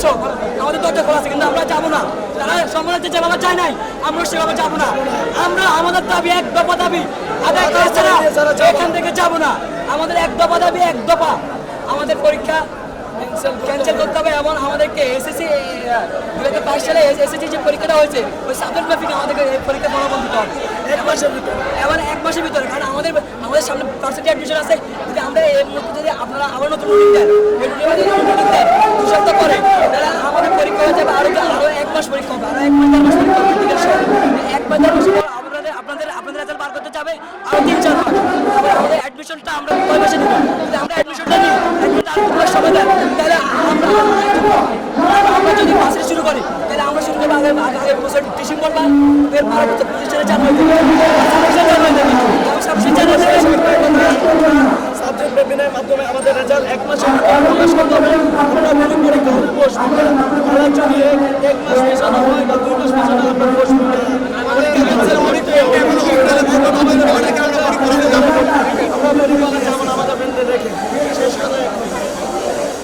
আসো, আমাদের দরজা খোলা আছে, কিন্তু আমরা যাবো না। তারা সম্মানিত যেভাবে চায় নাই, আমরা সেভাবে যাবো না। আমরা আমাদের দাবি এক দফা দাবি আদায় করে ছাড়া এখান থেকে যাবো না। আমাদের এক দফা দাবি, এক দফা আমাদের পরীক্ষা ক্যান্সেল করতে হবে এবং আমাদেরকে এসএসসি 2022 সালে এসএসসি যে পরীক্ষাটা হয়েছে ওই সাবজেক্ট মাফিক আমাদেরকে এই পরীক্ষা ফলাফল দিতে হবে 1 মাসের ভিতরে। এবার 1 মাসের ভিতরে, কারণ আমাদের সামনে ভার্সিটি অ্যাডমিশন আছে। যদি আমরা এই মুহূর্তে যদি আপনারা আবার নতুন রুটিন দেন, এই রুটিন দেন 2 সপ্তাহ পরে, তাহলে আমাদের পরীক্ষা হয়ে যাবে আরো 1 মাস পরীক্ষা হবে, আরো 1 মাস 1 মাস পরীক্ষা হবে। ঠিক আছে, 1 মাস 1 মাস পর আপনাদের রেজাল্ট বার করতে যাবে আরো 3-4 মাস। তারপরে আমাদের অ্যাডমিশনটা আমরা কয় মাসে নিব? যদি আমরা অ্যাডমিশনটা নিই, অ্যাডমিশনটা আরো 2 মাস সময় দেন, তাহলে আমরা যদি মাসে শুরু করি, তাহলে আমরা শুরু করবো আগে বছর ডিসেম্বর বা এর পরের বছর 25 সালে জানুয়ারি থেকে। সাবজেক্ট ওয়েবিনারের মাধ্যমে আমাদের রেজাল্ট 1 মাসের ভিতরে প্রকাশ করতে হবে। আমরা পুরো পরীক্ষা বসবো, আমরা যদি 1 মাস পেছানো হয় বা 2 মাস পেছানো হয় আমরা বসবো।